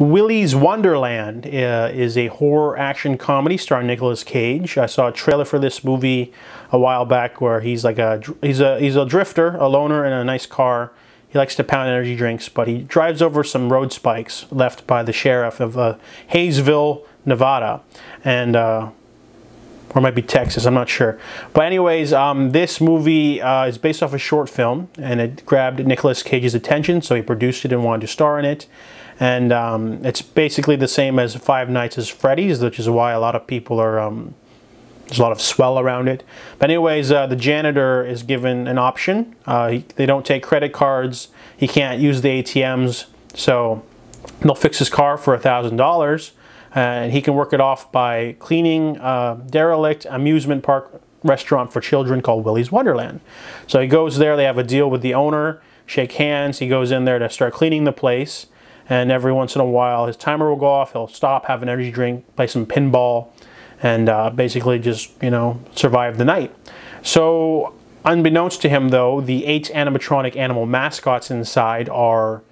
Willy's Wonderland is a horror action comedy starring Nicolas Cage. I saw a trailer for this movie a while back where he's like he's a drifter, a loner in a nice car. He likes to pound energy drinks, but he drives over some road spikes left by the sheriff of Hayesville, Nevada, and or it might be Texas, I'm not sure. But anyways, this movie is based off a short film, and it grabbed Nicolas Cage's attention, so he produced it and wanted to star in it. And it's basically the same as Five Nights at Freddy's, which is why a lot of people are, there's a lot of swell around it. But anyways, the janitor is given an option. They don't take credit cards. He can't use the ATMs, so they'll fix his car for $1,000. And he can work it off by cleaning derelict amusement park restaurant for children called Willy's Wonderland. So he goes there, they have a deal with the owner, shake hands, he goes in there to start cleaning the place, and every once in a while his timer will go off, he'll stop, have an energy drink, play some pinball, and basically just, you know, survive the night. So unbeknownst to him though, the 8 animatronic animal mascots inside are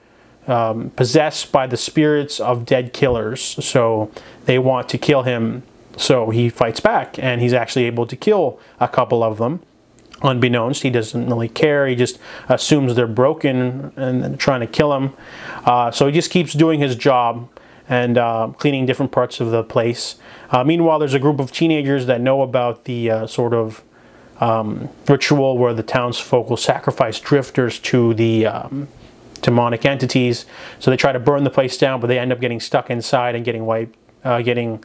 possessed by the spirits of dead killers, so they want to kill him, so he fights back, and he's actually able to kill a couple of them. Unbeknownst, he doesn't really care, he just assumes they're broken and trying to kill him. So he just keeps doing his job and cleaning different parts of the place. Meanwhile, there's a group of teenagers that know about the sort of ritual where the townsfolk will sacrifice drifters to the demonic entities, so they try to burn the place down, but they end up getting stuck inside and getting wiped, you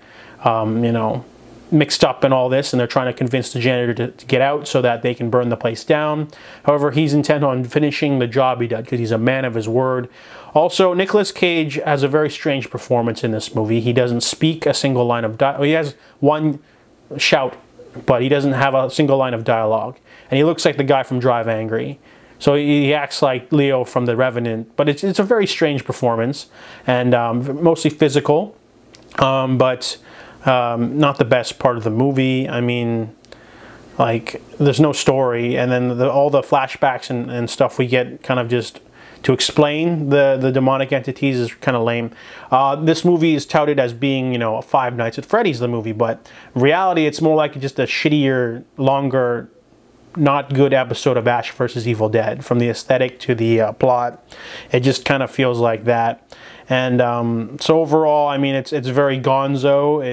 know, mixed up in all this, and they're trying to convince the janitor to get out so that they can burn the place down. However, he's intent on finishing the job he did because he's a man of his word. Also, Nicolas Cage has a very strange performance in this movie. He doesn't speak a single line of dialogue. He has one shout, but he doesn't have a single line of dialogue, and he looks like the guy from Drive Angry. So he acts like Leo from The Revenant, but it's a very strange performance, and mostly physical, but not the best part of the movie. I mean, like, there's no story, and then all the flashbacks and stuff we get kind of just to explain the demonic entities is kind of lame. This movie is touted as being, you know, a Five Nights at Freddy's the movie, but in reality it's more like just a shittier, longer, not good episode of Ash vs. Evil Dead. From the aesthetic to the plot, it just kind of feels like that. And so overall, I mean, it's very gonzo.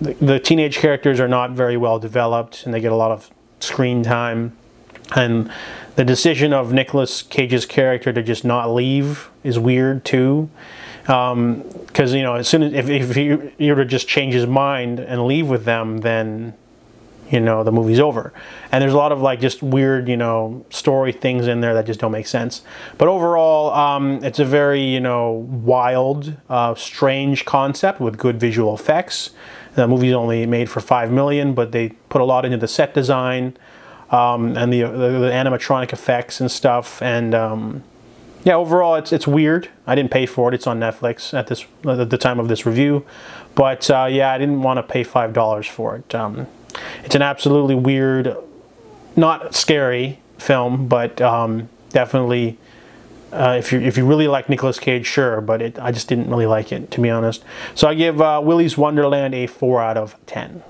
The teenage characters are not very well developed, and they get a lot of screen time. And the decision of Nicolas Cage's character to just not leave is weird too, because, you know, as soon as if he were to just change his mind and leave with them, then, you know, the movie's over. And there's a lot of like just weird, you know, story things in there that just don't make sense. But overall, it's a very, you know, wild, strange concept with good visual effects. The movie's only made for $5 million, but they put a lot into the set design and the animatronic effects and stuff. And yeah, overall, it's weird. I didn't pay for it. It's on Netflix at the time of this review. But yeah, I didn't want to pay $5 for it. It's an absolutely weird, not scary film, but definitely if you really like Nicolas Cage, sure, but I just didn't really like it, to be honest. So I give Willy's Wonderland a 4 out of 10.